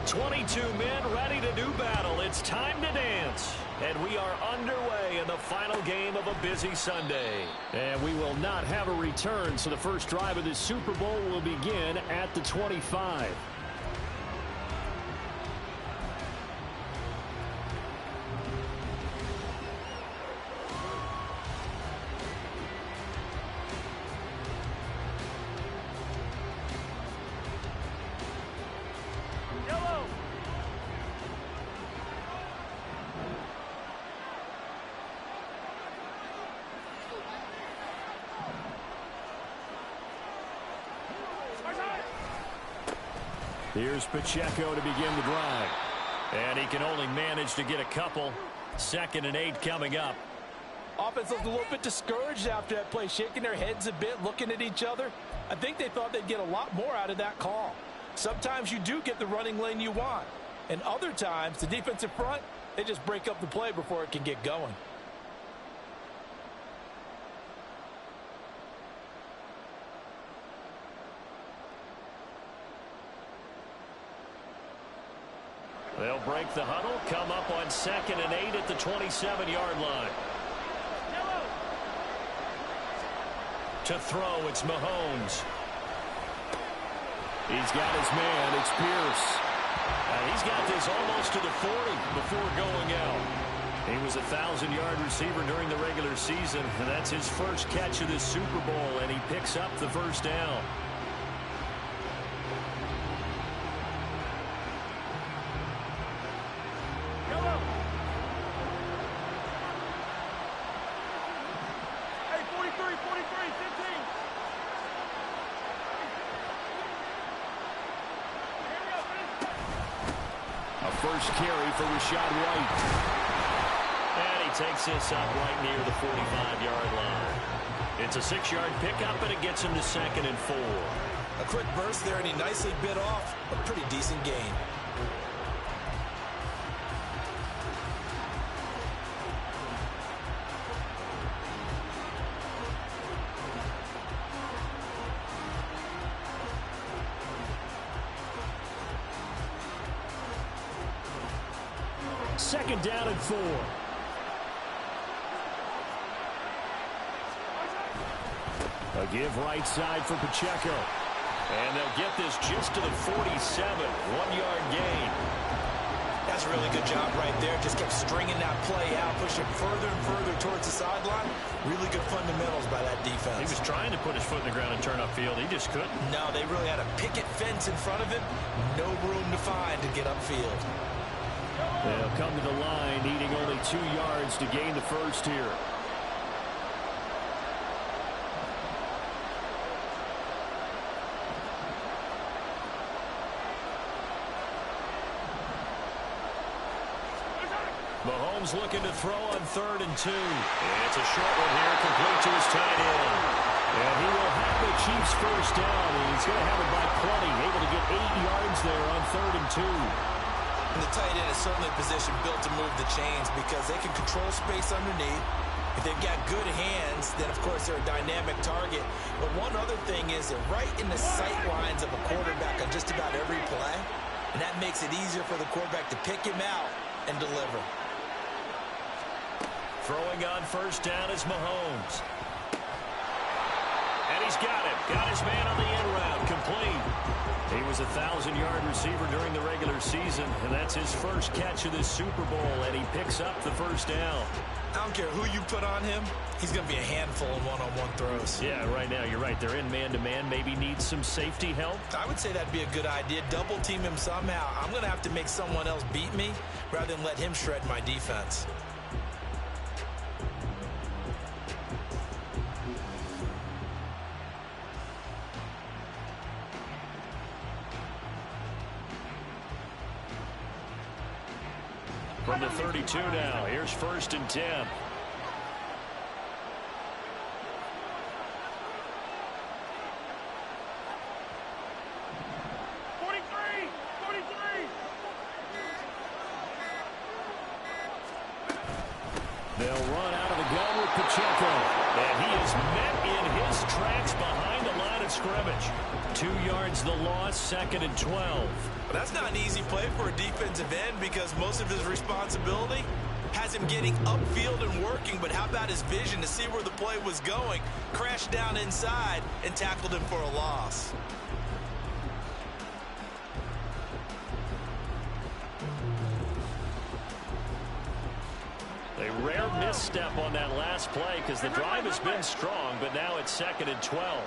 22 men ready to do battle. It's time to dance. And we are underway in the final game of a busy Sunday. And we will not have a return, so the first drive of this Super Bowl will begin at the 25. Here's Pacheco to begin the drive. And he can only manage to get a couple. 2nd and 8 coming up. Offense looked a little bit discouraged after that play, shaking their heads a bit, looking at each other. I think they thought they'd get a lot more out of that call. Sometimes you do get the running lane you want. And other times, the defensive front, they just break up the play before it can get going. They'll break the huddle, come up on 2nd and 8 at the 27-yard line. To throw, it's Mahomes. He's got his man, it's Pierce. He's got this almost to the 40 before going out. He was a 1,000-yard receiver during the regular season, and that's his first catch of this Super Bowl, and he picks up the first down. First carry for Rashad White. And he takes this up right near the 45-yard line. It's a 6-yard pickup, and it gets him to 2nd and 4. A quick burst there, and he nicely bit off a pretty decent gain. Second down and 4. A give right side for Pacheco. And they'll get this just to the 47. 1-yard gain. That's a really good job right there. Just kept stringing that play out, pushing further and further towards the sideline. Really good fundamentals by that defense. He was trying to put his foot in the ground and turn upfield. He just couldn't. No, they really had a picket fence in front of him. No room to find to get upfield. They'll come to the line, needing only 2 yards to gain the first here. Mahomes looking to throw on 3rd and 2. It's a short one here, complete to his tight end. And he will have the Chiefs first down. He's going to have it by 20, able to get 8 yards there on 3rd and 2. And the tight end is certainly a position built to move the chains because they can control space underneath. If they've got good hands, then, of course, they're a dynamic target. But one other thing is they're right in the sight lines of a quarterback on just about every play. And that makes it easier for the quarterback to pick him out and deliver. Throwing on first down is Mahomes. And he's got him. Got his man on the end route. Complete. He was a 1,000-yard receiver during the regular season, and that's his first catch of this Super Bowl, and he picks up the first down. I don't care who you put on him. He's going to be a handful in one-on-one throws. Yeah, right now, you're right. They're in man-to-man. Maybe needs some safety help. I would say that'd be a good idea. Double team him somehow. I'm going to have to make someone else beat me rather than let him shred my defense. From the 32 now, here's 1st and 10. 43! They'll run out of the gun with Pacheco. And he is met in his tracks behind the line of of scrimmage. 2 yards the loss, 2nd and 12. That's not an easy play for a defensive end because most of his responsibility has him getting upfield and working, but how about his vision to see where the play was going, crashed down inside, and tackled him for a loss. A rare misstep on that last play because the drive has been strong, but now it's 2nd and 12.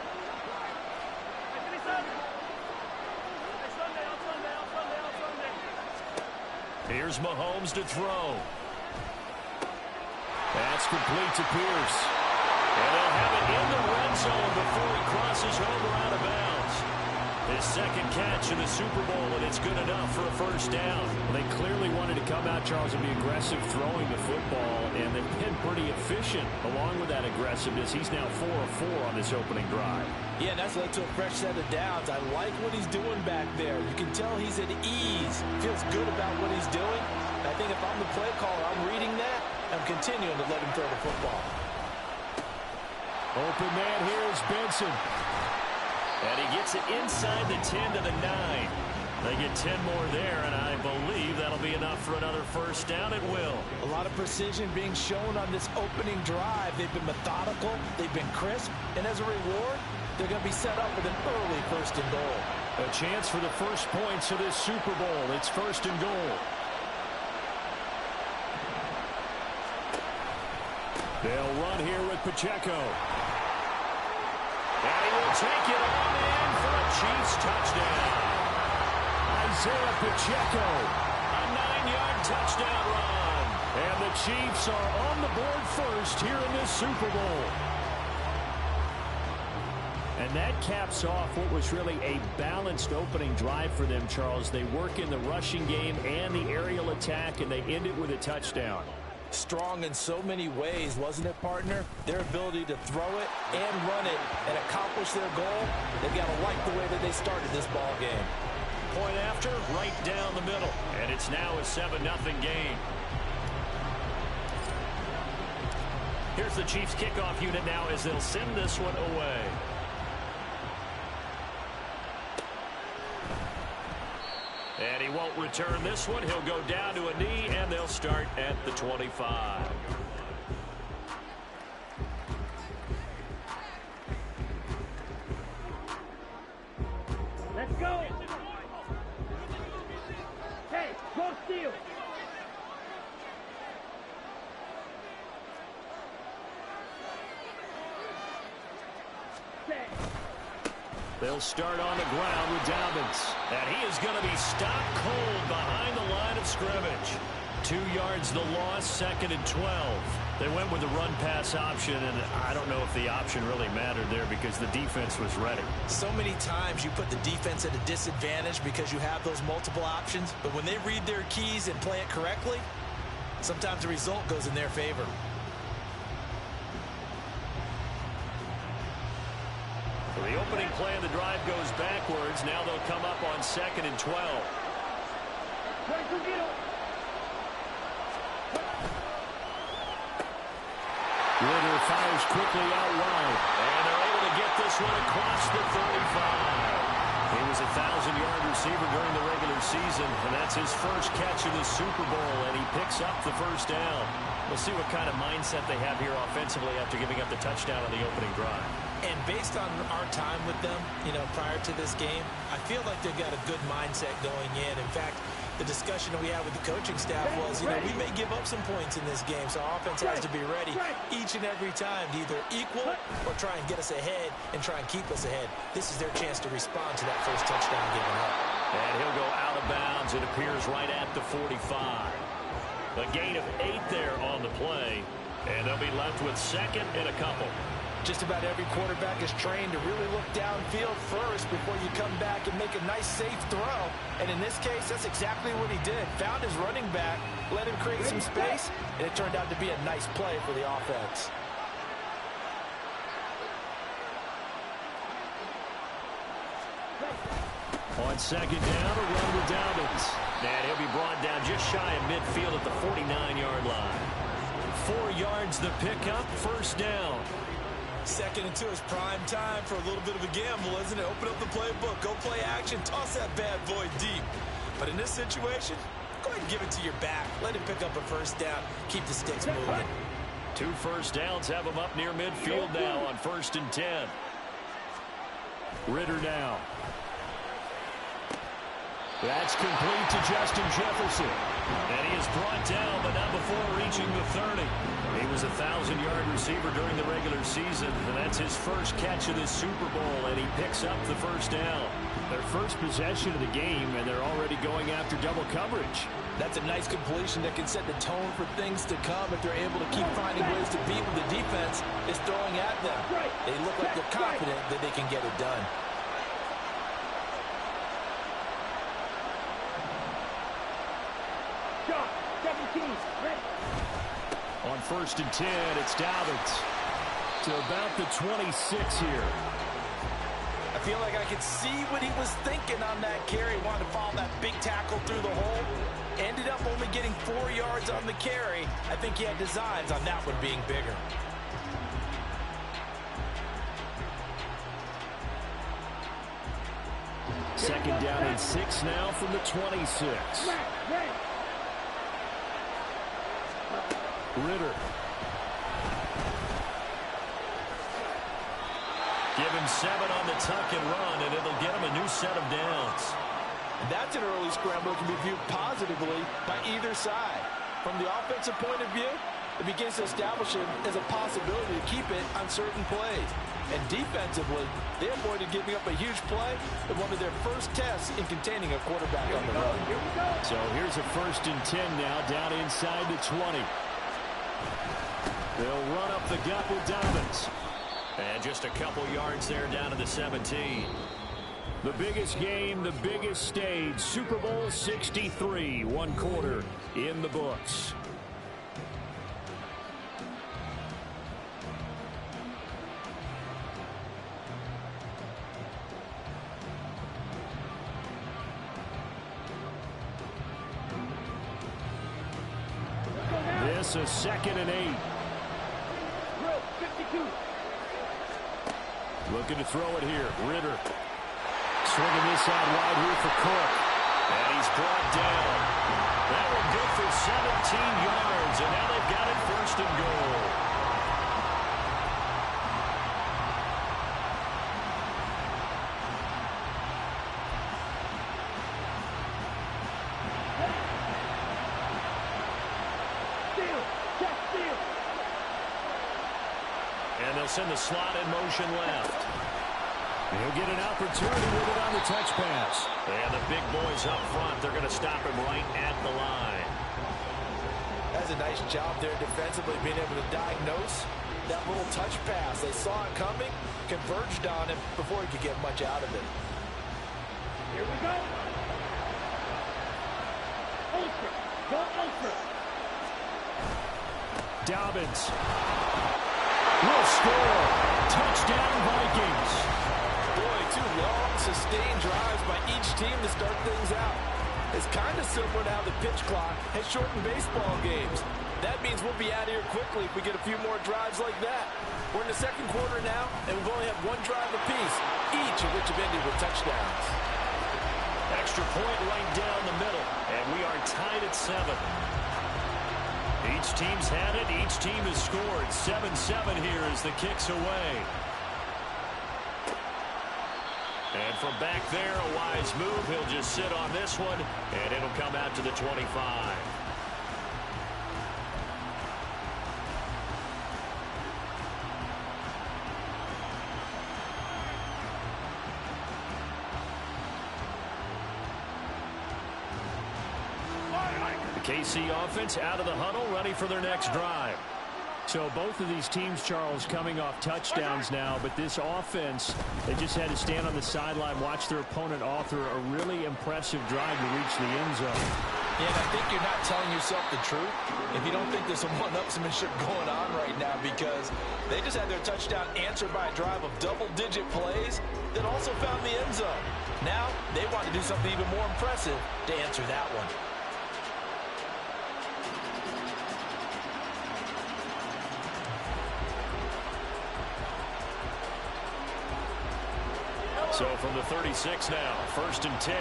Here's Mahomes to throw. That's complete to Pierce. And they'll have it in the red zone before he crosses over out of bounds. His 2nd catch in the Super Bowl, and it's good enough for a 1st down. They clearly wanted to come out, Charles, and be aggressive throwing the football, and they've been pretty efficient along with that aggressiveness. He's now 4 of 4 on this opening drive. Yeah, and that's led to a fresh set of downs. I like what he's doing back there. You can tell he's at ease. Feels good about what he's doing. I think if I'm the play caller, I'm reading that. I'm continuing to let him throw the football. Open man here is Benson. And he gets it inside the 10 to the 9. They get 10 more there, and I believe that'll be enough for another 1st down. It will. A lot of precision being shown on this opening drive. They've been methodical. They've been crisp. And as a reward, they're going to be set up with an early 1st and goal. A chance for the first points of this Super Bowl. It's 1st and goal. They'll run here with Pacheco. And he will take it on in for a Chiefs touchdown. Isaiah Pacheco, a 9-yard touchdown run. And the Chiefs are on the board first here in this Super Bowl. And that caps off what was really a balanced opening drive for them, Charles. They work in the rushing game and the aerial attack, and they end it with a touchdown. Strong in so many ways, wasn't it, partner? Their ability to throw it and run it and accomplish their goal, they've got to like the way that they started this ball game. Point after, right down the middle. And it's now a 7-0 game. Here's the Chiefs kickoff unit now as they'll send this one away. And he won't return this one. He'll go down to a knee, and they'll start at the 25. Let's go. Hey, go steal. They'll start on the ground with Dobbins. And he is going to be stopped cold behind the line of scrimmage. 2 yards the loss, 2nd and 12. They went with the run-pass option, and I don't know if the option really mattered there because the defense was ready. So many times you put the defense at a disadvantage because you have those multiple options, but when they read their keys and play it correctly, sometimes the result goes in their favor. So the opening play of the drive goes backwards. Now they'll come up on 2nd and 12. Ritter fires quickly out wide. And they're able to get this one across the 35. He was a 1,000-yard receiver during the regular season, and that's his first catch of the Super Bowl, and he picks up the 1st down. We'll see what kind of mindset they have here offensively after giving up the touchdown on the opening drive. And based on our time with them, prior to this game, I feel like they've got a good mindset going in. In fact, the discussion that we had with the coaching staff was, we may give up some points in this game, so our offense has to be ready each and every time to either equal or try and get us ahead and try and keep us ahead. This is their chance to respond to that first touchdown given up. And he'll go out of bounds. It appears right at the 45. A gain of 8 there on the play, and they'll be left with 2nd and a couple. Just about every quarterback is trained to really look downfield first before you come back and make a nice, safe throw. And in this case, that's exactly what he did. Found his running back, let him create some space, and it turned out to be a nice play for the offense. On 2nd down, a run with Dobbins. And he'll be brought down just shy of midfield at the 49-yard line. 4 yards the pickup, 1st down. Second and 2 is prime time for a little bit of a gamble, isn't it? Open up the playbook, go play action, toss that bad boy deep. But in this situation, go ahead and give it to your back. Let him pick up a first down. Keep the sticks moving. 2 first downs have him up near midfield now on 1st and 10. Ritter now. That's complete to Justin Jefferson. And he is brought down, but not before reaching the 30. He was a 1,000-yard receiver during the regular season, and that's his first catch of this Super Bowl, and he picks up the first down. Their first possession of the game, and they're already going after double coverage. That's a nice completion that can set the tone for things to come if they're able to keep finding ways to beat what the defense is throwing at them. They look like they're confident that they can get it done. On 1st and 10, it's Dobbins to about the 26 here. I feel like I could see what he was thinking on that carry. Wanted to follow that big tackle through the hole. Ended up only getting 4 yards on the carry. I think he had designs on that one being bigger. Second down and 6 now from the 26. Ritter. Give him 7 on the tuck and run, and it'll get him a new set of downs. That's an early scramble that can be viewed positively by either side. From the offensive point of view, it begins to establish him as a possibility to keep it on certain plays. And defensively, they avoided giving up a huge play in one of their first tests in containing a quarterback on the run. So here's a 1st and 10 now, down inside the 20. They'll run up the gut with Dobbins. And just a couple yards there down to the 17. The biggest game, the biggest stage, Super Bowl 63, 1 quarter in the books. This is 2nd and 8. Looking to throw it here. Ritter. Swinging this out wide here for Cook. And he's brought down. That one good for 17 yards. And now they've got it 1st and goal. And they'll send the slot in motion left. He'll get an opportunity with it on the touch pass. And the big boys up front, they're going to stop him right at the line. That's a nice job there defensively, being able to diagnose that little touch pass. They saw it coming, converged on him before he could get much out of it. Here we go. Ultra. Go Ultra. Dobbins will score. Touchdown Vikings. Boy, 2 long, sustained drives by each team to start things out. It's kind of similar to how the pitch clock has shortened baseball games. That means we'll be out of here quickly if we get a few more drives like that. We're in the 2nd quarter now, and we've only had 1 drive apiece, each of which have ended with touchdowns. Extra point right down the middle, and we are tied at 7. Each team's had it. Each team has scored. 7-7 here as the kick's away. And from back there, a wise move. He'll just sit on this one, and it'll come out to the 25. The KC offense out of the huddle, ready for their next drive. So both of these teams, Charles, coming off touchdowns now, but this offense, they just had to stand on the sideline, watch their opponent author a really impressive drive to reach the end zone. Yeah, and I think you're not telling yourself the truth if you don't think there's some one-upsmanship going on right now, because they just had their touchdown answered by a drive of double-digit plays that also found the end zone. Now they want to do something even more impressive to answer that one. 36 now. 1st and 10.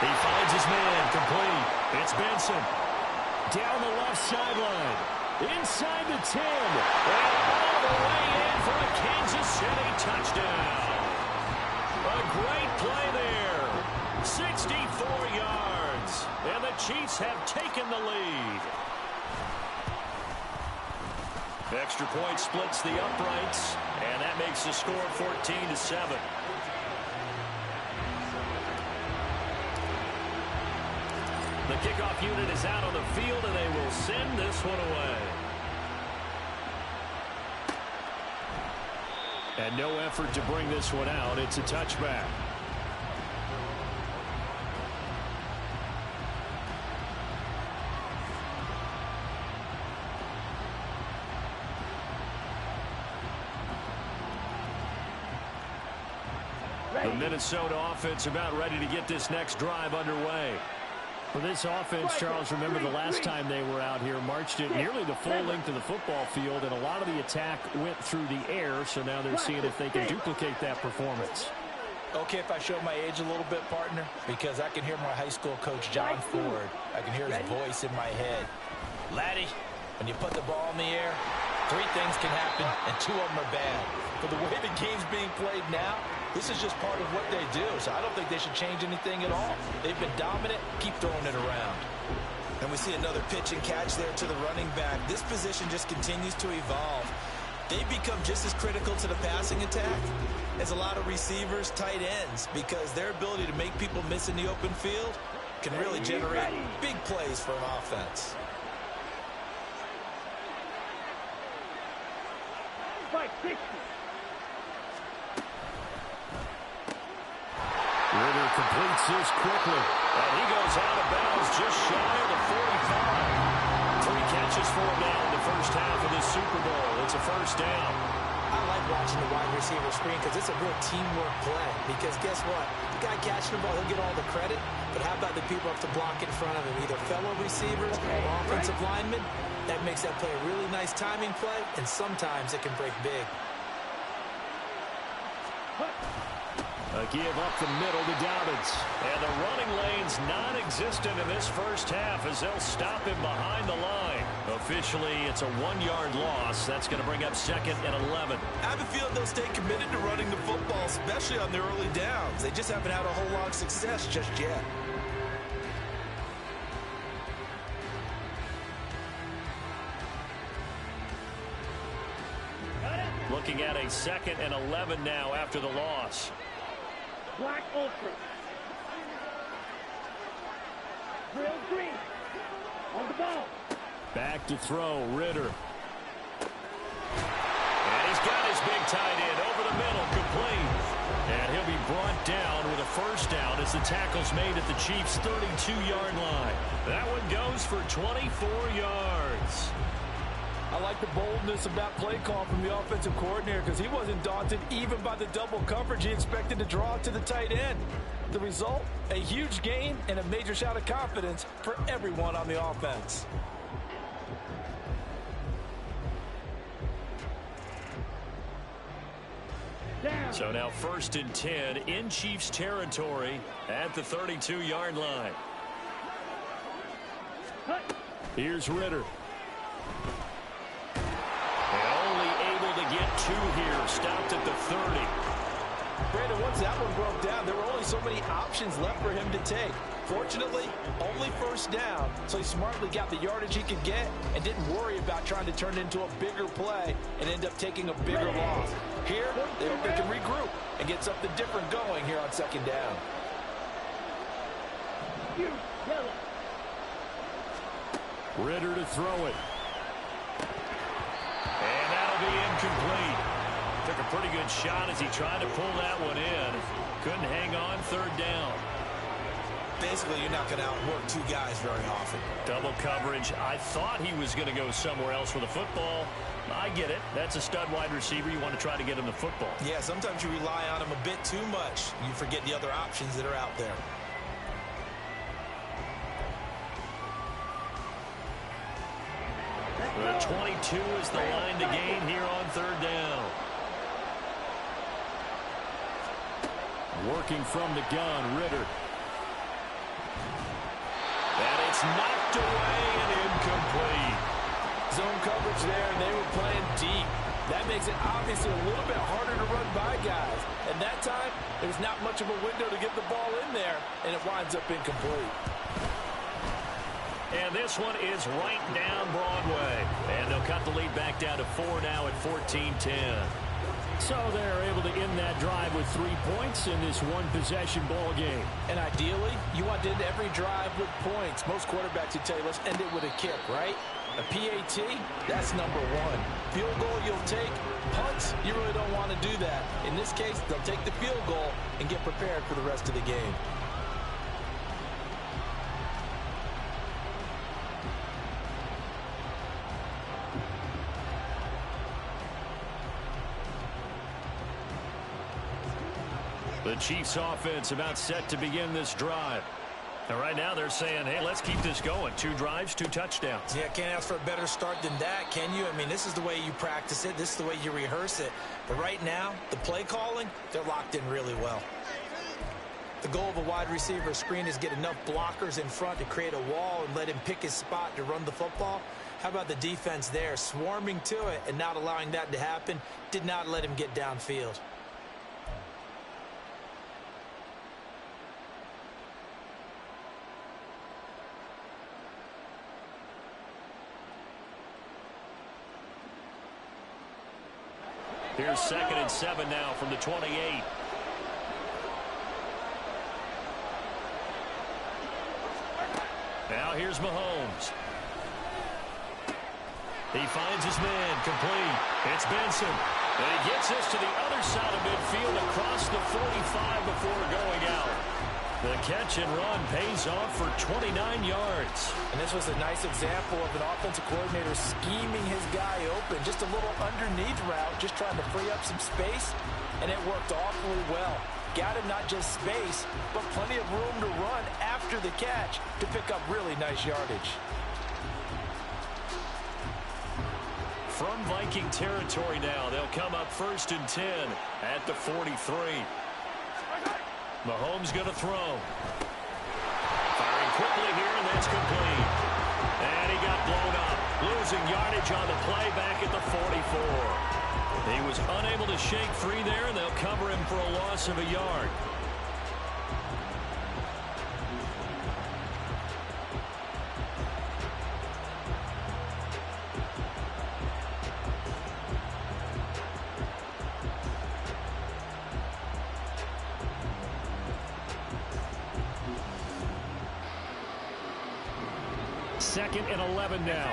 He finds his man, complete. It's Benson. Down the left sideline. Inside the 10. And all the way in for a Kansas City touchdown. A great play there. 64 yards. And the Chiefs have taken the lead. Extra point splits the uprights. And that makes the score 14-7. The kickoff unit is out on the field, and they will send this one away. And no effort to bring this one out. It's a touchback. The Minnesota offense about ready to get this next drive underway. For this offense, Charles, remember the last time they were out here, marched it nearly the full length of the football field, and a lot of the attack went through the air, so now they're seeing if they can duplicate that performance. Okay, if I show my age a little bit, partner, because I can hear my high school coach, John Ford. I can hear his voice in my head. Laddie, when you put the ball in the air, 3 things can happen, and 2 of them are bad. But the way the game's being played now, this is just part of what they do, so I don't think they should change anything at all. They've been dominant. Keep throwing it around. And we see another pitch and catch there to the running back. This position just continues to evolve. They become just as critical to the passing attack as a lot of receivers, tight ends, because their ability to make people miss in the open field can really generate big plays for an offense. Ritter completes this quickly, and he goes out of bounds just shy of the 45. 3 catches for him now in the first half of this Super Bowl. It's a first down. I like watching the wide receiver screen because it's a real teamwork play. Because guess what? The guy catching the ball, he'll get all the credit. But how about the people up to block in front of him? Either fellow receivers or offensive linemen. That makes that play a really nice timing play, and sometimes it can break big. A give up the middle to Dobbins. And the running lane's non-existent in this first half as they'll stop him behind the line. Officially, it's a 1-yard loss. That's going to bring up 2nd and 11. I have a feeling they'll stay committed to running the football, especially on their early downs. They just haven't had a whole lot of success just yet. Looking at a 2nd and 11 now after the loss. Black Ultra. Drill green. On the ball. Back to throw, Ritter. And he's got his big tight end over the middle, complete. And he'll be brought down with a first down as the tackle's made at the Chiefs' 32-yard line. That one goes for 24 yards. I like the boldness of that play call from the offensive coordinator because he wasn't daunted even by the double coverage he expected to draw to the tight end. The result, a huge gain and a major shout of confidence for everyone on the offense. So now 1st and 10 in Chiefs territory at the 32-yard line. Here's Ritter. Get 2 here, stopped at the 30. Brandon, once that one broke down, there were only so many options left for him to take. Fortunately, only first down, so he smartly got the yardage he could get and didn't worry about trying to turn it into a bigger play and end up taking a bigger loss. Here, they hope they can regroup and get something different going here on 2nd down. Ritter to throw it. And that'll be incomplete. Took a pretty good shot as he tried to pull that one in. Couldn't hang on 3rd down. Basically, you're not going to outwork 2 guys very often. Double coverage. I thought he was going to go somewhere else with the football. I get it. That's a stud wide receiver. You want to try to get him the football. Yeah, sometimes you rely on him a bit too much. You forget the other options that are out there. The 22 is the line to gain here on third down. Working from the gun, Ritter. And it's knocked away and incomplete. Zone coverage there, and they were playing deep. That makes it obviously a little bit harder to run by guys. And that time, there's not much of a window to get the ball in there, and it winds up incomplete. And this one is right down Broadway. And they'll cut the lead back down to 4 now at 14-10. So they're able to end that drive with 3 points in this one-possession ball game. And ideally, you want to end every drive with points. Most quarterbacks would tell you, let's end it with a kick, right? A PAT, that's number one. Field goal you'll take. Punts, you really don't want to do that. In this case, they'll take the field goal and get prepared for the rest of the game. The Chiefs offense about set to begin this drive. And right now they're saying, hey, let's keep this going. 2 drives, 2 touchdowns. Yeah, can't ask for a better start than that, can you? I mean, this is the way you practice it. This is the way you rehearse it. But right now, the play calling, they're locked in really well. The goal of a wide receiver screen is get enough blockers in front to create a wall and let him pick his spot to run the football. How about the defense there, swarming to it and not allowing that to happen? Did not let him get downfield. Here's 2nd and 7 now from the 28. Now here's Mahomes. He finds his man, complete. It's Benson. And he gets this to the other side of midfield across the 45 before going out. The catch and run pays off for 29 yards. And this was a nice example of an offensive coordinator scheming his guy open. Just a little underneath route, just trying to free up some space, and it worked awfully well. Got him not just space, but plenty of room to run after the catch to pick up really nice yardage. From Viking territory now, they'll come up 1st and 10 at the 43. Mahomes going to throw. Firing quickly here, and that's complete. And he got blown up. Losing yardage on the play back at the 44. He was unable to shake free there, and they'll cover him for a loss of a yard. Second and 11 now.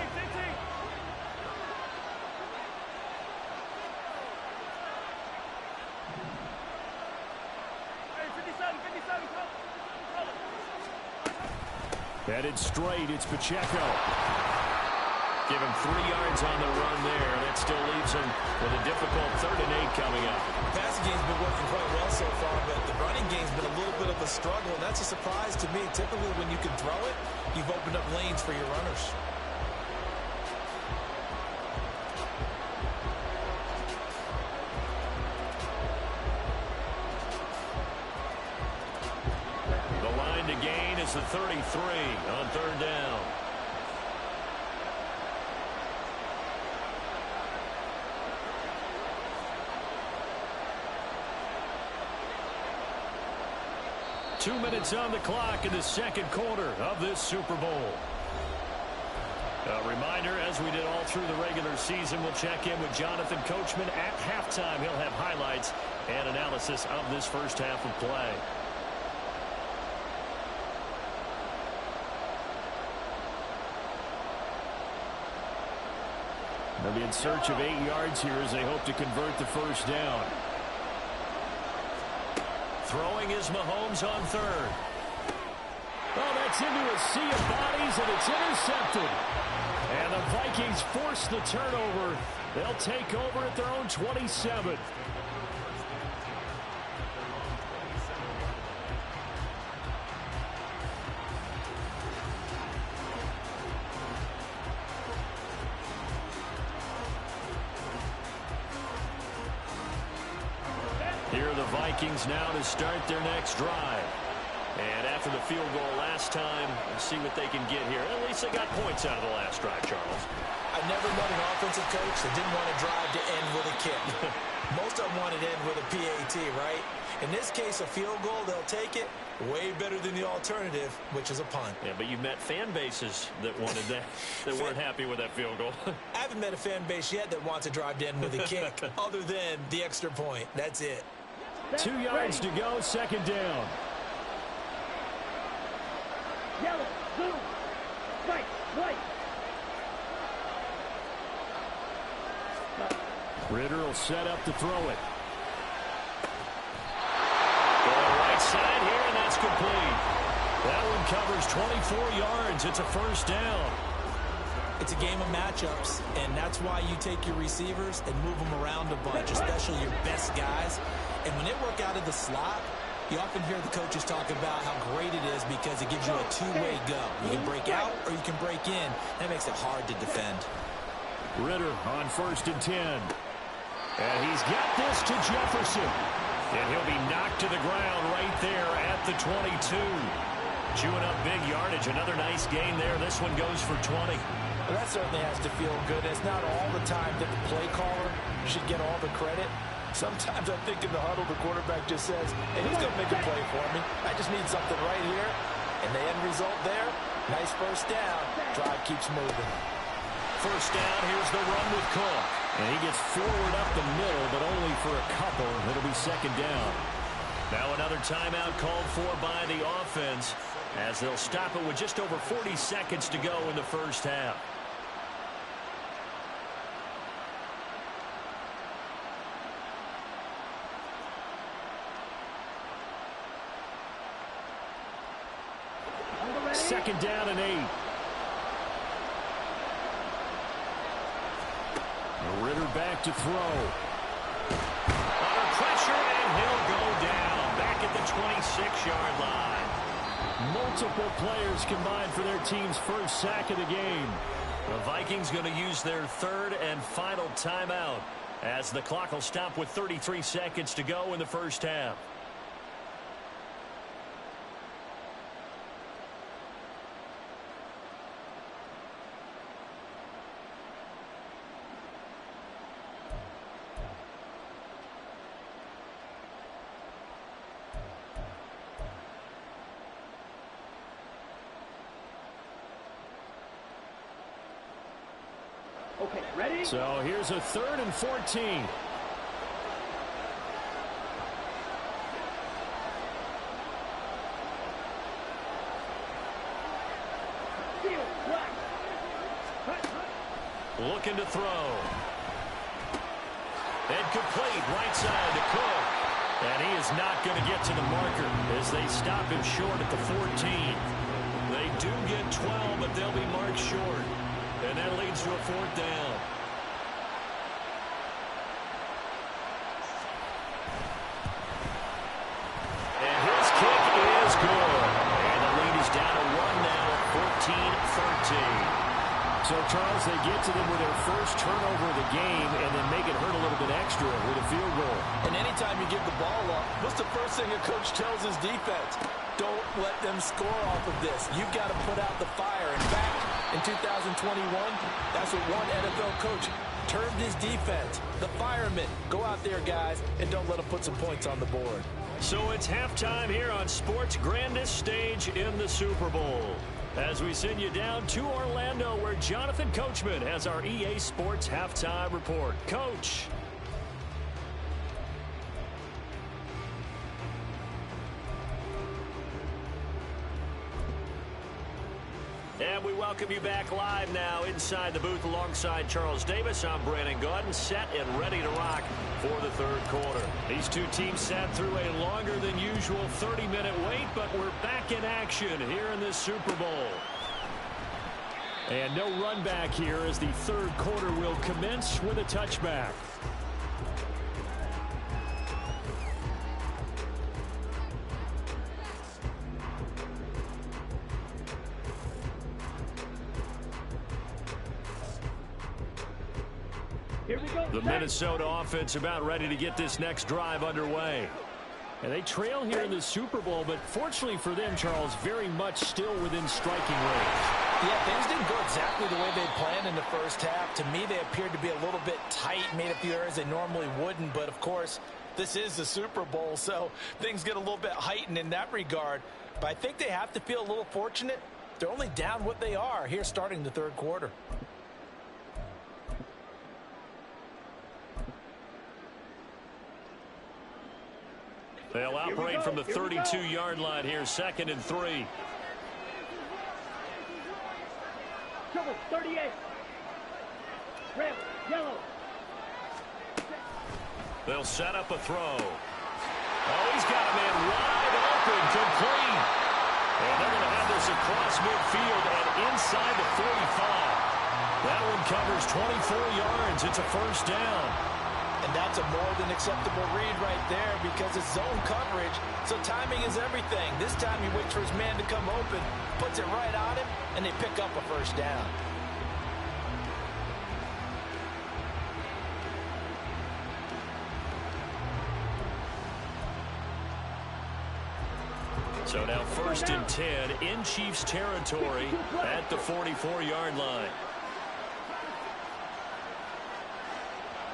Headed straight, it's Pacheco. Give him 3 yards on the run there. That still leaves him with a difficult 3rd and 8 coming up. The passing game's been working quite well so far, but the running game's been a little bit of a struggle, and that's a surprise to me. Typically, when you can throw it, you've opened up lanes for your runners. The line to gain is the 33 on 3rd down. Two minutes on the clock in the 2nd quarter of this Super Bowl. A reminder, as we did all through the regular season, we'll check in with Jonathan Coachman at halftime. He'll have highlights and analysis of this first half of play. They'll be in search of 8 yards here as they hope to convert the first down. Throwing is Mahomes on 3rd. Oh, that's into a sea of bodies, and it's intercepted. And the Vikings force the turnover. They'll take over at their own 27. Vikings now to start their next drive. And after the field goal last time, we'll see what they can get here. At least they got points out of the last drive, Charles. I've never known an offensive coach that didn't want to drive to end with a kick. Most of them wanted to end with a PAT, right? In this case, a field goal, they'll take it. Way better than the alternative, which is a punt. Yeah, but you've met fan bases that wanted that, that weren't happy with that field goal. I haven't met a fan base yet that wants to drive to end with a kick, other than the extra point. That's it. 2 yards to go, second down. Yellow, blue, white, white. Ritter will set up to throw it. Going right side here, and that's complete. That one covers 24 yards. It's a first down. It's a game of matchups, and that's why you take your receivers and move them around a bunch, especially your best guys. And when they work out of the slot, you often hear the coaches talk about how great it is because it gives you a two-way go. You can break out or you can break in. That makes it hard to defend. Ritter on 1st and 10. And he's got this to Jefferson. And he'll be knocked to the ground right there at the 22. Chewing up big yardage. Another nice gain there. This one goes for 20. Well, that certainly has to feel good. It's not all the time that the play caller should get all the credit. Sometimes I think in the huddle, the quarterback just says, hey, he's going to make a play for me. I just need something right here. And the end result there, nice first down. Drive keeps moving. First down, here's the run with Cook. And he gets forward up the middle, but only for a couple. It'll be second down. Now another timeout called for by the offense as they'll stop it with just over 40 seconds to go in the first half. Second down and 8. Ritter back to throw. Under pressure, and he'll go down. Back at the 26-yard line. Multiple players combined for their team's first sack of the game. The Vikings going to use their third and final timeout as the clock will stop with 33 seconds to go in the first half. Okay, ready? So here's a 3rd and 14. Looking to throw. And complete right side to Cook. And he is not going to get to the marker as they stop him short at the 14. They do get 12, but they'll be marked short. And that leads to a 4th down. And his kick is good. And the lead is down to 1 now at 14-13. So, Charles, they get to them with their first turnover of the game and then make it hurt a little bit extra with a field goal. And anytime you give the ball up, what's the first thing a coach tells his defense? Don't let them score off of this. You've got to put out the fire. In fact, in 2021, that's what one NFL coach termed his defense. The firemen. Go out there, guys, and don't let them put some points on the board. So it's halftime here on sports' grandest stage in the Super Bowl. As we send you down to Orlando, where Jonathan Coachman has our EA Sports Halftime Report. Coach. And we welcome you back live now inside the booth alongside Charles Davis. I'm Brandon Gaudin, set and ready to rock for the third quarter. These two teams sat through a longer than usual 30-minute wait, but we're back in action here in this Super Bowl. And no run back here as the third quarter will commence with a touchback. Here we go. The Minnesota offense about ready to get this next drive underway. And they trail here in the Super Bowl, but fortunately for them, Charles, very much still within striking range. Yeah, things didn't go exactly the way they planned in the first half. To me, they appeared to be a little bit tight, made a few errors they normally wouldn't. But, of course, this is the Super Bowl, so things get a little bit heightened in that regard. But I think they have to feel a little fortunate. They're only down what they are here starting the third quarter. They'll operate from the 32-yard line here, 2nd and 3. Trouble, 38. Red, yellow. They'll set up a throw. Oh, he's got a man wide open, complete. And they're going to have this across midfield and inside the 45. That one covers 24 yards. It's a first down. And that's a more than acceptable read right there because it's zone coverage, so timing is everything. This time he waits for his man to come open, puts it right on him, and they pick up a first down. So now 1st and 10 in Chiefs territory at the 44-yard line.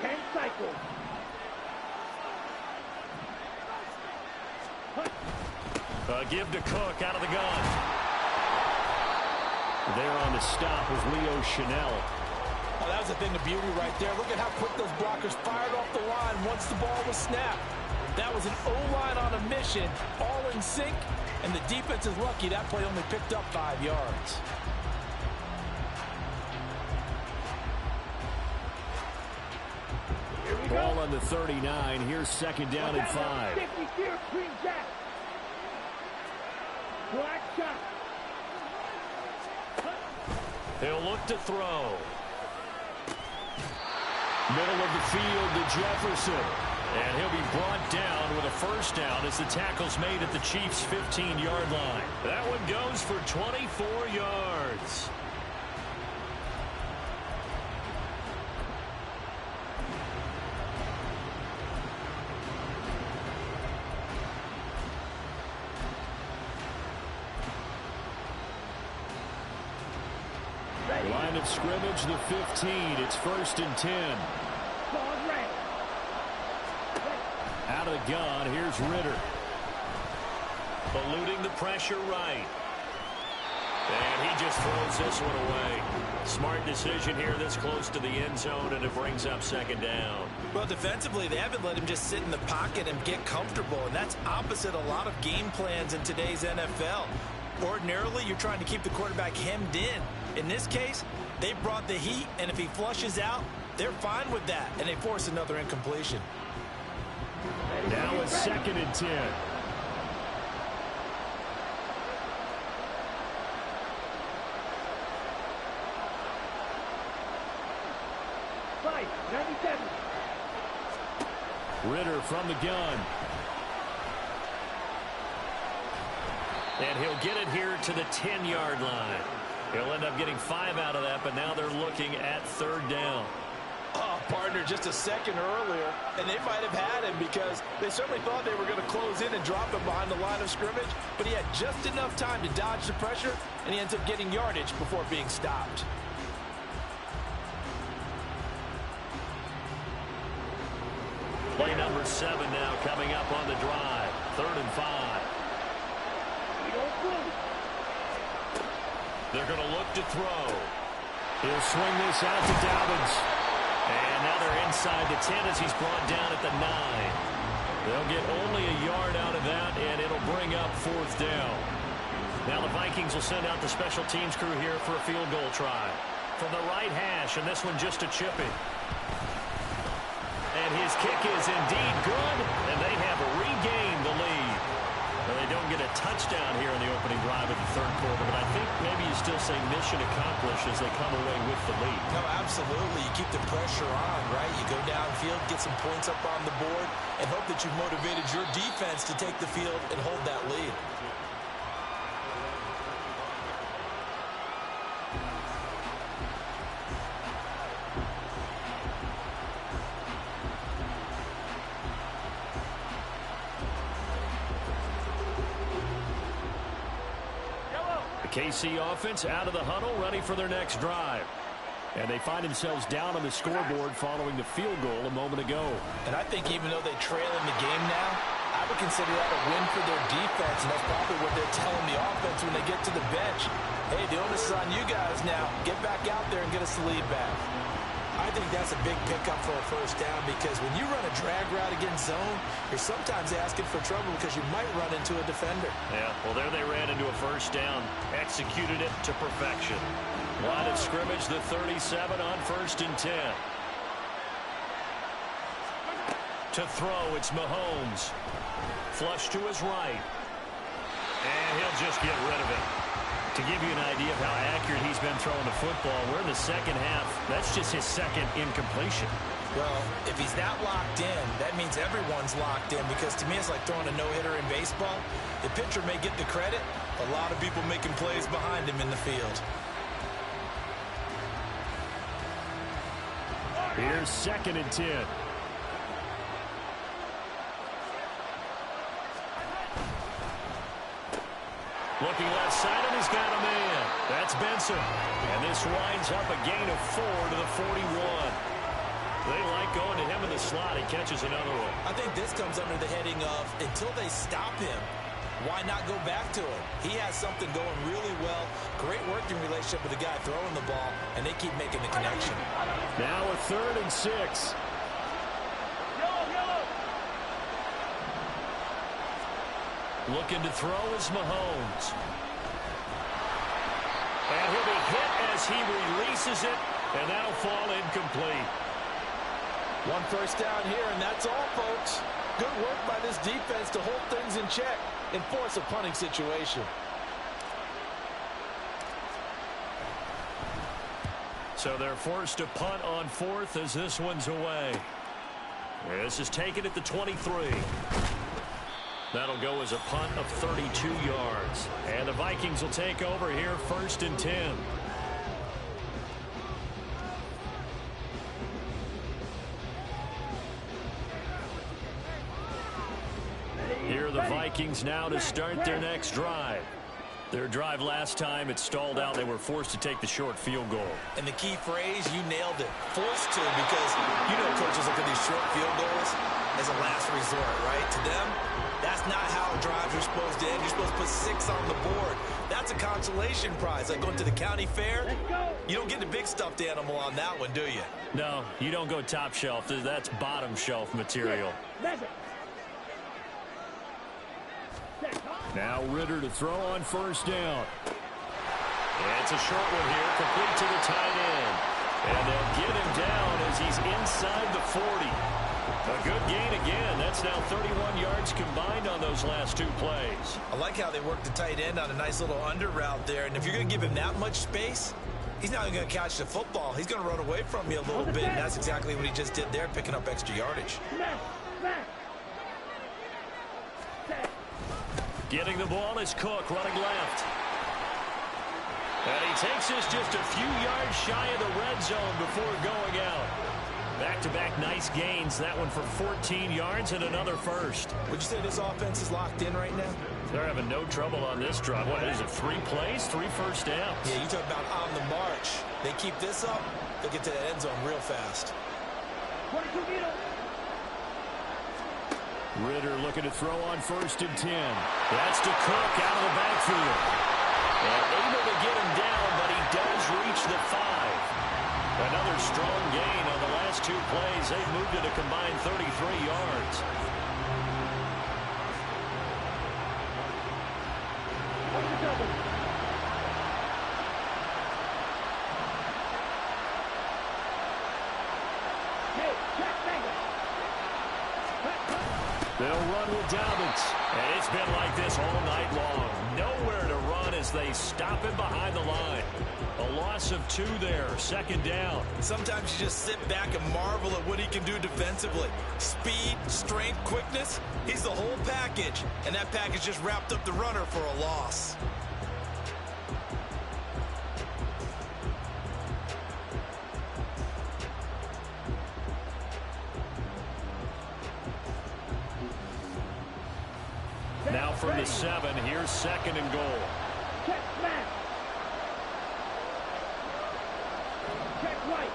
10 cycles. Give to Cook out of the gun. There on the stop was Leo Chanel. Oh, that was a thing of beauty right there. Look at how quick those blockers fired off the line once the ball was snapped. That was an O-line on a mission, all in sync, and the defense is lucky that play only picked up 5 yards. Ball on the 39. Here's 2nd down and 5. Black shot. He'll look to throw. Middle of the field to Jefferson. And he'll be brought down with a first down as the tackle's made at the Chiefs' 15-yard line. That one goes for 24 yards. Line of scrimmage, the 15. It's 1st and 10. Out of the gun, here's Ritter. Eluding the pressure right. And he just throws this one away. Smart decision here this close to the end zone, and it brings up 2nd down. Well, defensively, they haven't let him just sit in the pocket and get comfortable, and that's opposite a lot of game plans in today's NFL. Ordinarily, you're trying to keep the quarterback hemmed in. In this case, they brought the heat, and if he flushes out, they're fine with that, and they force another incompletion. Now it's 2nd and 10. Ritter from the gun. And he'll get it here to the 10-yard line. He'll end up getting 5 out of that, but now they're looking at 3rd down. Oh, partner, just a second earlier, and they might have had him because they certainly thought they were going to close in and drop him behind the line of scrimmage, but he had just enough time to dodge the pressure, and he ends up getting yardage before being stopped. Play number 7 now coming up on the drive. 3rd and 5. They're going to look to throw. He'll swing this out to Dobbins. And now they're inside the 10 as he's brought down at the 9. They'll get only a yard out of that, and it'll bring up 4th down. Now the Vikings will send out the special teams crew here for a field goal try. From the right hash, and this one just a chip in. And his kick is indeed good, and they have regained the lead. Well, they don't get a touchdown here in the opening drive of the 3rd quarter, but I think maybe you still say mission accomplished as they come away with the lead. No, absolutely. You keep the pressure on, right? You go downfield, get some points up on the board, and hope that you've motivated your defense to take the field and hold that lead. KC offense out of the huddle, ready for their next drive. And they find themselves down on the scoreboard following the field goal a moment ago. And I think even though they trail in the game now, I would consider that a win for their defense, and that's probably what they're telling the offense when they get to the bench. Hey, the onus is on you guys now. Get back out there and get us the lead back. I think that's a big pickup for a first down because when you run a drag route against zone, you're sometimes asking for trouble because you might run into a defender. Yeah, well, there they ran into a first down. Executed it to perfection. Line of scrimmage, the 37 on 1st and 10. To throw, it's Mahomes. Flush to his right. And he'll just get rid of it. To give you an idea of how accurate he's been throwing the football, we're in the second half. That's just his second incompletion. Well, if he's not locked in, that means everyone's locked in because to me it's like throwing a no-hitter in baseball. The pitcher may get the credit, a lot of people making plays behind him in the field. Here's 2nd and 10. Looking left side, and he's got a man. That's Benson. And this winds up a gain of 4 to the 41. They like going to him in the slot. He catches another one. I think this comes under the heading of until they stop him, why not go back to him? He has something going really well. Great working relationship with the guy throwing the ball, and they keep making the connection. Now a 3rd and 6. Looking to throw is Mahomes. And he'll be hit as he releases it, and that'll fall incomplete. 1 first down here, and that's all, folks. Good work by this defense to hold things in check and force a punting situation. So they're forced to punt on 4th as this one's away. This is taken at the 23. That'll go as a punt of 32 yards. And the Vikings will take over here 1st and 10. Here are the Vikings now to start their next drive. Their drive last time, it stalled out. They were forced to take the short field goal. And the key phrase, you nailed it. Forced to, because you know coaches look at these short field goals as a last resort, right? To them, that's not how drives are supposed to end. You're supposed to put 6 on the board. That's a consolation prize. Like going to the county fair, you don't get the big stuffed animal on that one, do you? No, you don't go top shelf. That's bottom shelf material. Now Ritter to throw on 1st down. It's a short one here, complete to the tight end. And they'll get him down as he's inside the 40. A good gain again. That's now 31 yards combined on those last 2 plays. I like how they work the tight end on a nice little under route there. And if you're going to give him that much space, he's not even going to catch the football. He's going to run away from you a little bit, and that's exactly what he just did there, picking up extra yardage. Getting the ball is Cook, running left. And he takes this just a few yards shy of the red zone before going out. Back-to-back nice gains. That one for 14 yards and another first. Would you say this offense is locked in right now? They're having no trouble on this drive. What is it, 3 plays, 3 first downs? Yeah, you talk about on the march. They keep this up, they'll get to the end zone real fast. Ritter looking to throw on 1st and 10. That's to Cook out of the backfield. And able to get him down, but he does reach the 5. Another strong gain on the last 2 plays. They've moved it a combined 33 yards. They'll run with Dobbins. And it's been like this all night long. Nowhere to run as they stop him behind the line. A loss of 2 there, 2nd down. Sometimes you just sit back and marvel at what he can do defensively. Speed, strength, quickness. He's the whole package. And that package just wrapped up the runner for a loss. Now from the 7, here's 2nd and goal. Check right.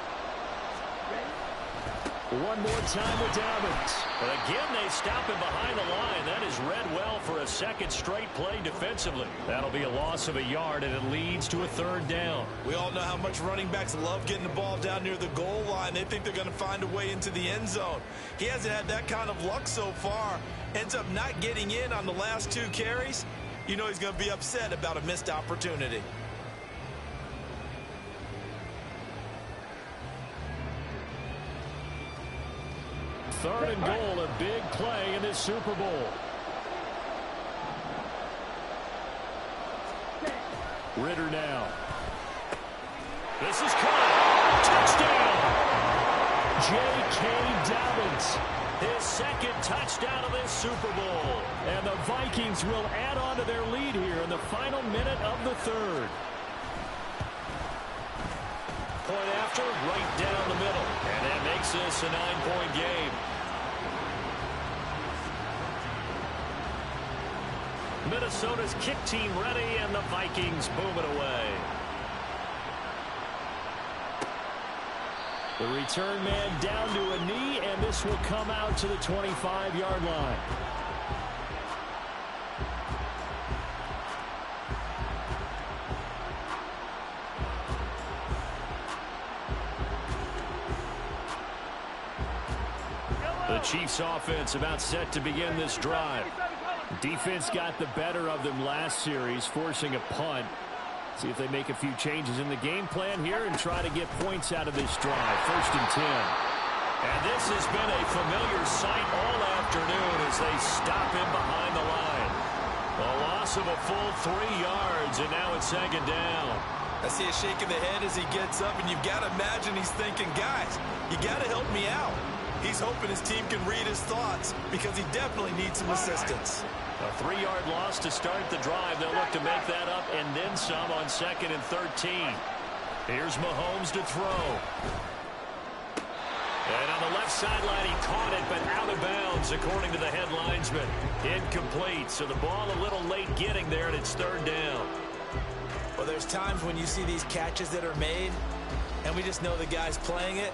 One more time with Dobbins. But again, they stop him behind the line. That is read well for a second straight play defensively. That'll be a loss of a yard, and it leads to a third down. We all know how much running backs love getting the ball down near the goal line. They think they're going to find a way into the end zone. He hasn't had that kind of luck so far. Ends up not getting in on the last 2 carries. You know he's going to be upset about a missed opportunity. Third and goal, a big play in this Super Bowl. Ritter now. This is caught. Touchdown. J.K. Dobbins. His second touchdown of this Super Bowl. And the Vikings will add on to their lead here in the final minute of the third. Point after, right down the middle. And that makes this a 9-point game. Minnesota's kick team ready, and the Vikings boom it away. The return man down to a knee, and this will come out to the 25-yard line. The Chiefs offense about set to begin this drive. Defense got the better of them last series, forcing a punt. See if they make a few changes in the game plan here and try to get points out of this drive. 1st and 10. And this has been a familiar sight all afternoon as they stop him behind the line. A loss of a full 3 yards, and now it's 2nd down. I see a shake of the head as he gets up, and you've got to imagine he's thinking, guys, you got to help me out. He's hoping his team can read his thoughts because he definitely needs some assistance. A 3-yard loss to start the drive. They'll look to make that up and then some on 2nd and 13. Here's Mahomes to throw. And on the left sideline, he caught it, but out of bounds, according to the head linesman. Incomplete, so the ball a little late getting there, and it's 3rd down. Well, there's times when you see these catches that are made, and we just know the guys playing it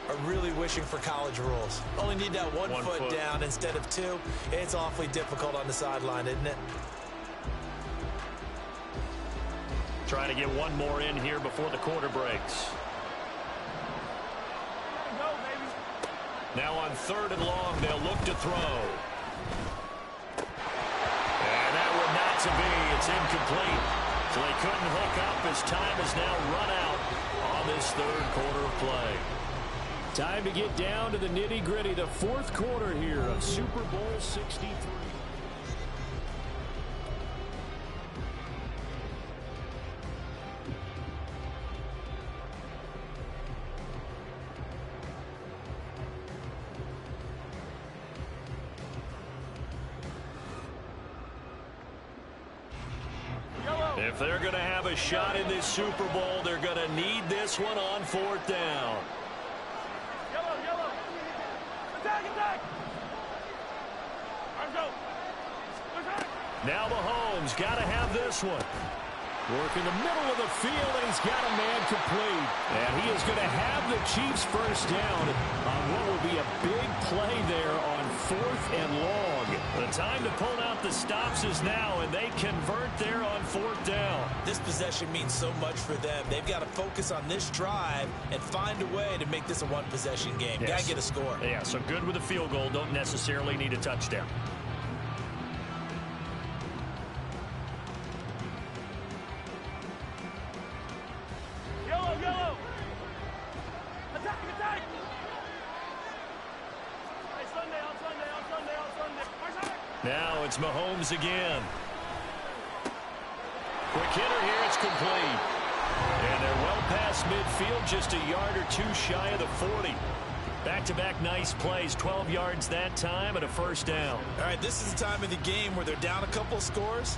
are really wishing for college rules. Only need that one foot down instead of 2. It's awfully difficult on the sideline, isn't it? Trying to get one more in here before the quarter breaks. Now on 3rd and long, they'll look to throw. And that would not to be. It's incomplete. So they couldn't hook up as time is now run out on this 3rd quarter of play. Time to get down to the nitty-gritty, the 4th quarter here of Super Bowl 63. If they're going to have a shot in this Super Bowl, they're going to need this one on 4th down. Now Mahomes got to have this one. Work in the middle of the field, and he's got a man complete. And he is going to have the Chiefs 1st down on what will be a big play there on 4th and long. The time to pull out the stops is now, and they convert there on 4th down. This possession means so much for them. They've got to focus on this drive and find a way to make this a one-possession game. Yes. Got to get a score. Yeah, so good with a field goal. Don't necessarily need a touchdown. Now it's Mahomes again. Quick hitter here, it's complete. And they're well past midfield, just a yard or 2 shy of the 40. Back-to-back nice plays, 12 yards that time and a 1st down. All right, this is the time of the game where they're down a couple scores,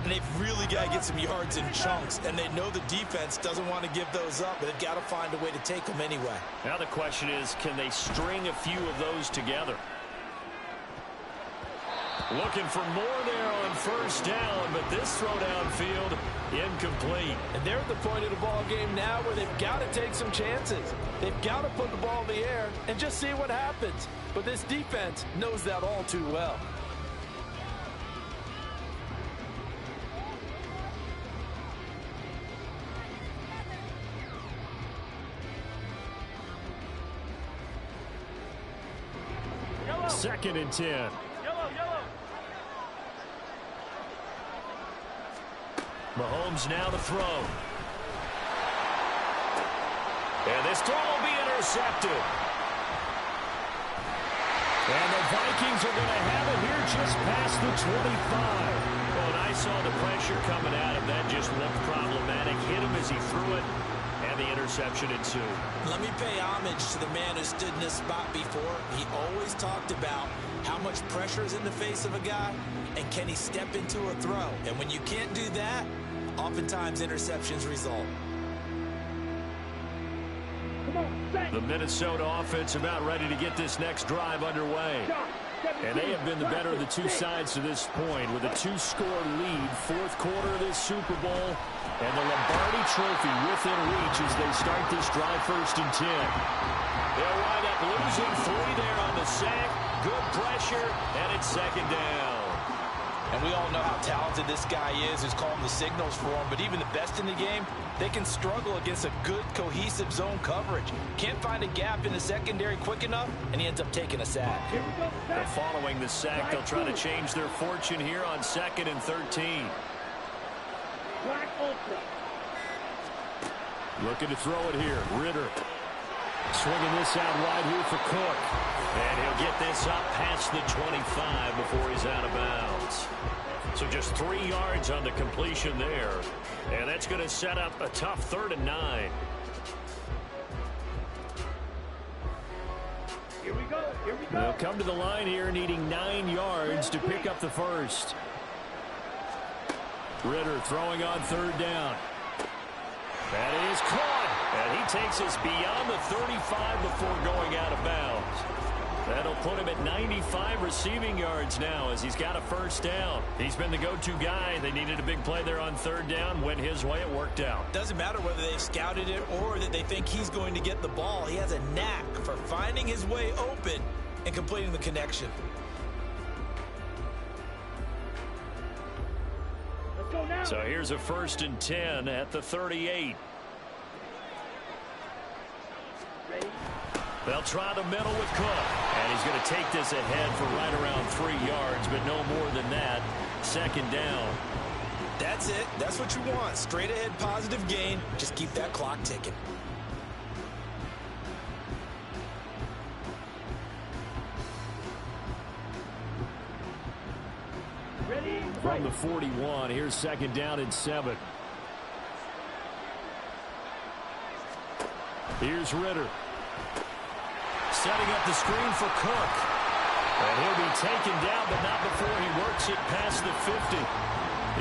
and they've really got to get some yards in chunks, and they know the defense doesn't want to give those up, but they've got to find a way to take them anyway. Now the question is, can they string a few of those together? Looking for more there on first down, but this throw downfield incomplete. And they're at the point of the ball game now where they've got to take some chances. They've got to put the ball in the air and just see what happens. But this defense knows that all too well. Second and 10. Mahomes now to throw. And this throw will be intercepted. And the Vikings are going to have it here just past the 25. Well, and I saw the pressure coming at him. That just looked problematic. Hit him as he threw it. And the interception ensued. Let me pay homage to the man who stood in this spot before. He always talked about how much pressure is in the face of a guy and can he step into a throw. And when you can't do that, oftentimes interceptions result. The Minnesota offense about ready to get this next drive underway. And they have been the better of the two sides to this point with a 2-score lead, fourth quarter of this Super Bowl, and the Lombardi Trophy within reach as they start this drive 1st and 10. They'll wind up losing 3 there on the sack. Good pressure, and it's second down. And we all know how talented this guy is who's calling the signals for him, but even the best in the game, they can struggle against a good, cohesive zone coverage. Can't find a gap in the secondary quick enough, and he ends up taking a sack. But following the sack, they'll try to change their fortune here on 2nd and 13. Looking to throw it here. Ritter swinging this out wide here for Cook. And he'll get this up past the 25 before he's out of bounds. So just 3 yards on the completion there. And that's going to set up a tough 3rd and 9. Here we go. They'll come to the line here needing 9 yards to pick up the first. Ritter throwing on 3rd down. That is caught. And he takes us beyond the 35 before going out of bounds. That'll put him at 95 receiving yards now as he's got a first down. He's been the go-to guy. They needed a big play there on 3rd down. Went his way. It worked out. Doesn't matter whether they've scouted it or that they think he's going to get the ball. He has a knack for finding his way open and completing the connection. Let's go now. So here's a 1st and 10 at the 38. Ready? They'll try the middle with Cook. And he's going to take this ahead for right around 3 yards, but no more than that. 2nd down. That's it. That's what you want. Straight ahead positive gain. Just keep that clock ticking. Ready? From the 41, here's 2nd down and 7. Here's Ritter. Setting up the screen for Cook. And he'll be taken down, but not before he works it past the 50.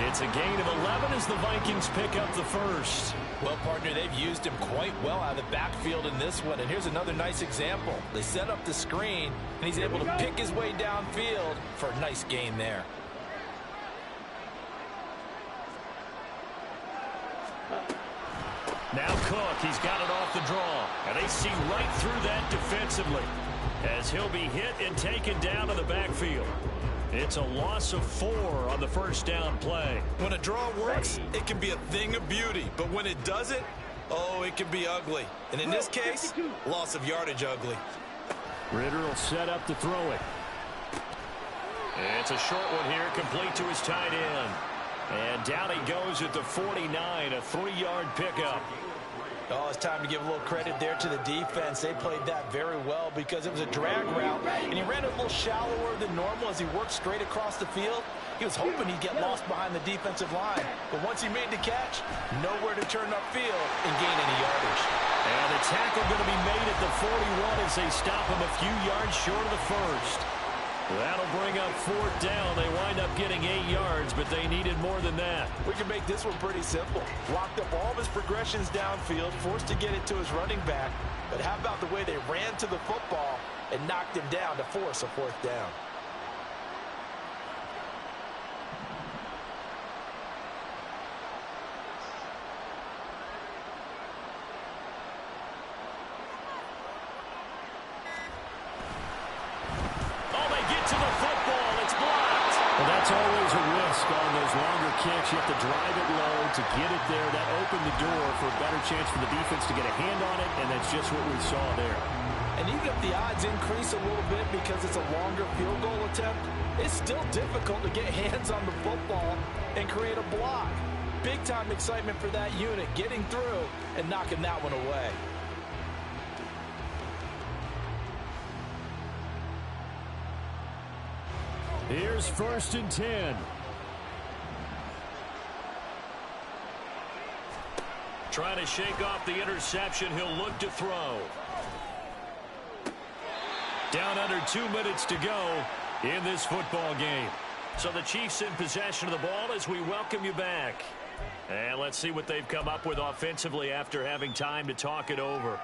It's a gain of 11 as the Vikings pick up the first. Well, partner, they've used him quite well out of the backfield in this one. And here's another nice example. They set up the screen, and he's able to pick his way downfield for a nice gain there. Now Cook, he's got it off the draw. And they see right through that defensively as he'll be hit and taken down to the backfield. It's a loss of 4 on the first down play. When a draw works, it can be a thing of beauty. But when it doesn't, oh, it can be ugly. And in this case, loss of yardage ugly. Ritter will set up to throw it. And it's a short one here, complete to his tight end. And down he goes at the 49, a 3-yard pickup. Oh, it's time to give a little credit there to the defense. They played that very well because it was a drag route, and he ran it a little shallower than normal as he worked straight across the field. He was hoping he'd get lost behind the defensive line, but once he made the catch, nowhere to turn upfield and gain any yardage. And the tackle going to be made at the 41 as they stop him a few yards short of the first. That'll bring up 4th down. They wind up getting 8 yards, but they needed more than that. We can make this one pretty simple. Locked up all of his progressions downfield, forced to get it to his running back. But how about the way they ran to the football and knocked him down to force a 4th down? chance. You have to drive it low to get it there. That opened the door for a better chance for the defense to get a hand on it, and that's just what we saw there. And even if the odds increase a little bit because it's a longer field goal attempt, it's still difficult to get hands on the football and create a block. Big-time excitement for that unit, getting through and knocking that one away. Here's 1st and 10. Trying to shake off the interception. He'll look to throw. Down under 2 minutes to go in this football game. So the Chiefs in possession of the ball as we welcome you back. And let's see what they've come up with offensively after having time to talk it over.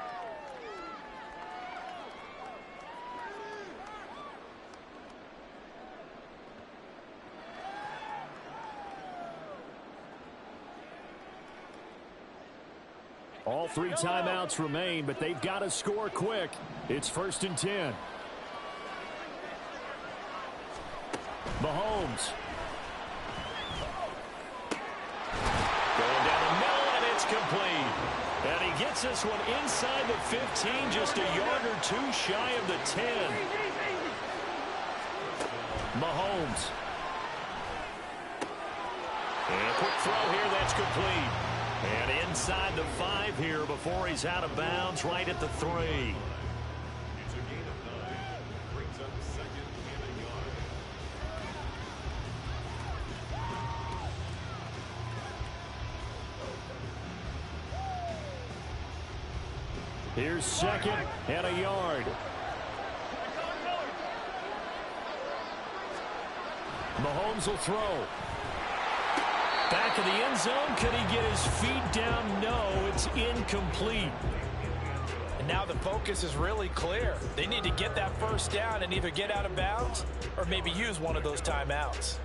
All 3 timeouts remain, but they've got to score quick. It's 1st and 10. Mahomes. Going down the middle, and it's complete. And he gets this one inside the 15, just a yard or 2 shy of the 10. Mahomes. And a quick throw here, that's complete. And inside the 5 here before he's out of bounds, right at the 3. It's a gain of 9. Brings up 2nd and a yard. Here's 2nd and a yard. Mahomes will throw. Back of the end zone. Could he get his feet down? No, it's incomplete. And now the focus is really clear. They need to get that 1st down and either get out of bounds or maybe use one of those timeouts.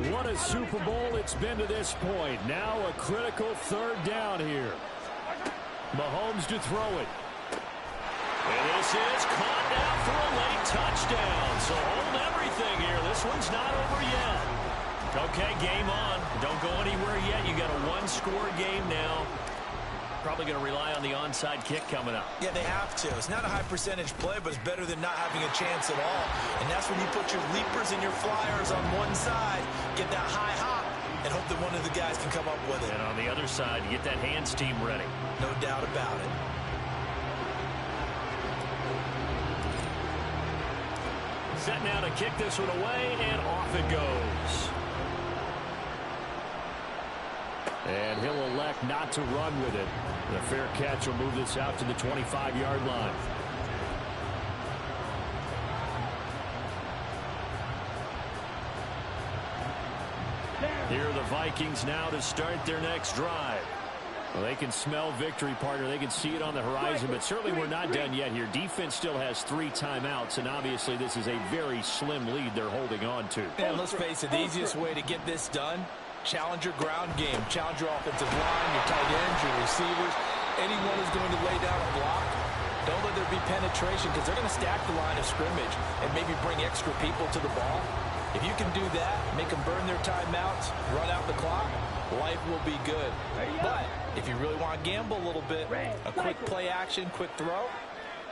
What a Super Bowl it's been to this point. Now a critical 3rd down here. Mahomes to throw it. And this is caught now for a late touchdown. So hold everything here. This one's not over yet. Okay, game on. Don't go anywhere yet. You got a 1-score game now. Probably going to rely on the onside kick coming up. Yeah, they have to. It's not a high percentage play, but it's better than not having a chance at all. And that's when you put your leapers and your flyers on one side, get that high hop, and hope that one of the guys can come up with it. And on the other side, you get that hands team ready. No doubt about it. Set now to kick this one away, and off it goes. And he'll elect not to run with it. The fair catch will move this out to the 25-yard line. Here are the Vikings now to start their next drive. Well, they can smell victory, partner. They can see it on the horizon, but certainly we're not done yet here. Defense still has 3 timeouts, and obviously this is a very slim lead they're holding on to. And let's face it, the easiest way to get this done, challenge your ground game. Challenge your offensive line, your tight ends, your receivers. Anyone who's going to lay down a block, don't let there be penetration because they're going to stack the line of scrimmage and maybe bring extra people to the ball. If you can do that, make them burn their timeouts, run out the clock, life will be good. But if you really want to gamble a little bit, a quick play action, quick throw,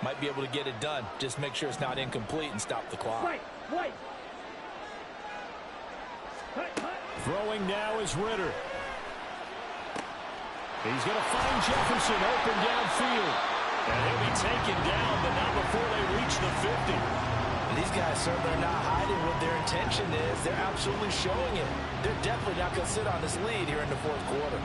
might be able to get it done. Just make sure it's not incomplete and stop the clock. Throwing now is Ritter. He's going to find Jefferson open downfield. And he'll be taken down, but not before they reach the 50. These guys certainly are not hiding what their intention is. They're absolutely showing it. They're definitely not going to sit on this lead here in the 4th quarter.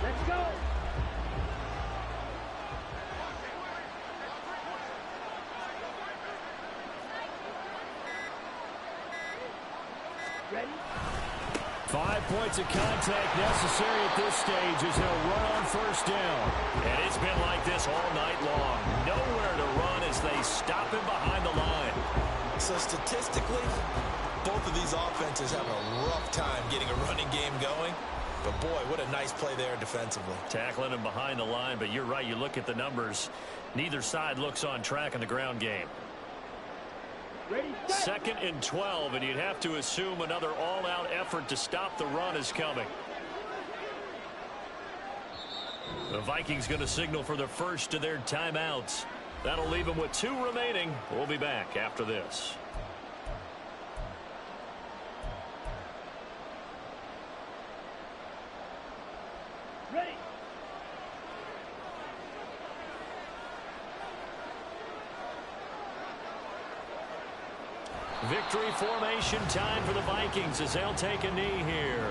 Let's go. 5 points of contact necessary at this stage as he'll run on first down. And it's been like this all night long. Nowhere to run as they stop him behind the line. So statistically, both of these offenses have a rough time getting a running game going. But boy, what a nice play there defensively. Tackling him behind the line, but you're right. You look at the numbers. Neither side looks on track in the ground game. Ready, set. 2nd and 12, and you'd have to assume another all-out effort to stop the run is coming. The Vikings going to signal for the first of their timeouts. That'll leave them with 2 remaining. We'll be back after this. Ready. Victory formation time for the Vikings as they'll take a knee here.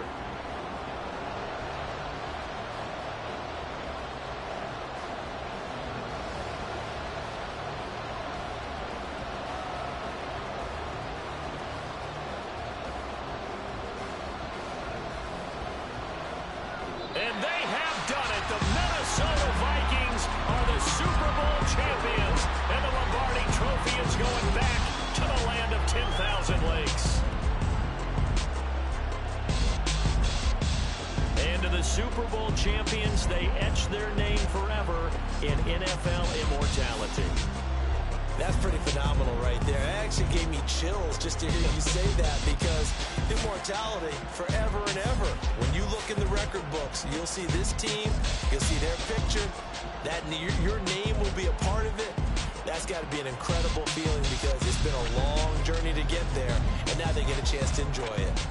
And they have done it. The Minnesota Vikings are the Super Bowl champions. And the Lombardi Trophy is going back to the land of 10,000 lakes. And to the Super Bowl champions, they etch their name forever in NFL immortality. That's pretty phenomenal right there. It actually gave me chills just to hear you say that, because immortality forever and ever. When you look in the record books, you'll see this team, you'll see their picture, that your name will be a part of it. That's got to be an incredible feeling, because it's been a long journey to get there, and now they get a chance to enjoy it.